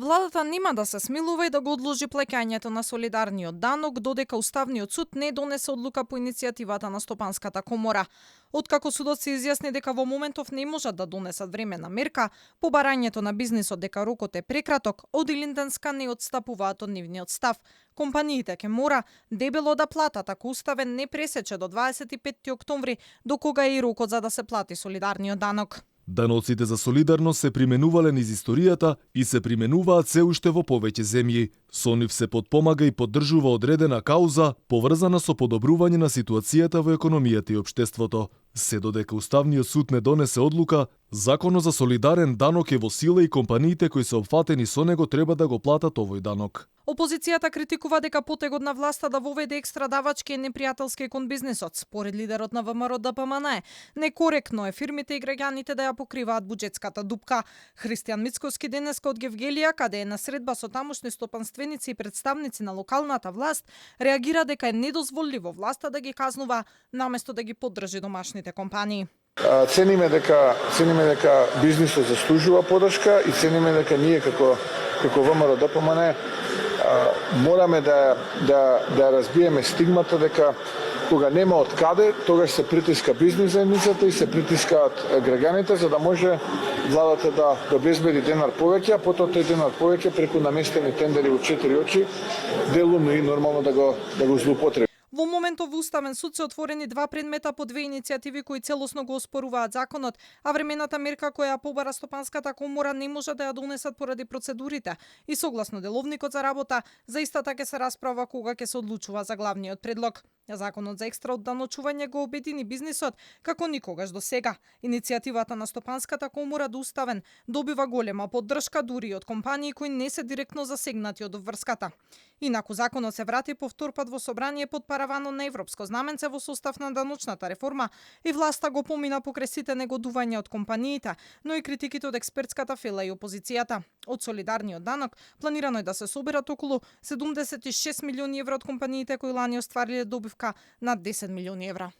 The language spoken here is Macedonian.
Владата нема да се смилува и да го одложи плаќањето на солидарниот данок додека Уставниот суд не донесе одлука по иницијативата на Стопанската комора. Откако судот се изјасни дека во моментов не можат да донесат времена мерка, по барањето на бизнисот дека рокот е прекраток, од Илинденска не отстапуваат од нивниот став. Компаниите ќе мора дебело да платат ако Уставен не пресече до 25 октомври, до кога е и рокот за да се плати солидарниот данок. Даноците за солидарност се применувале низ историјата и се применуваат се уште во повеќе земји. Со нив се подпомага и поддржува одредена кауза поврзана со подобрување на ситуацијата во економијата и општеството. Се додека Уставниот суд не донесе одлука, Законот за солидарен данок е во сила и компаниите кои се опфатени со него треба да го платат овој данок. Опозицијата критикува дека потегот на власта да воведе екстра давачки е непријателски кон бизнисот. Според лидерот на ВМРО ДПМН, некоректно е фирмите и граѓаните да ја покриваат буџетската дупка. Христијан Мицковски денеска од Гевгелија, каде е на средба со тамошни стопанственици и представници на локалната власт, реагира дека е недозволиво власта да ги казнува наместо да ги поддржи домашните компании. Цениме дека бизнисот заслужува поддршка и цениме дека ние како ВМРО ДПМН мораме да разбиеме стигмата дека кога нема од каде, тогаш се притиска бизнис заедницата и се притискаат граѓаните за да може владата да обезбеди денар повеќе, а потоа тој денар повеќе преку наместени тендери во 4 очи делумно и нормално да го злоупотреби. Во моментов во Уставен суд се отворени два предмета по две иницијативи кои целосно го оспоруваат законот, а времената мерка која ја побара Стопанската комора не може да ја донесат поради процедурите и согласно деловникот за работа, за истата ќе се расправа кога ќе се одлучува за главниот предлог. Законот за екстра одданочување го обедини бизнисот како никогаш до сега. Иницијативата на Стопанската комора до Уставен добива голема поддршка дури од компании кои не се директно засегнати од обврската. Инаку законот се врати повтор пат во собрание под параванот на европско знаменце во состав на даночната реформа и власта го помина покрај сите негодувања од компаниите, но и критиките од експертската фела и опозицијата. Од солидарниот данок планирано е да се соберат околу 76 милиони евра од компаниите кои лани оствариле добивка над 10 милиони евра.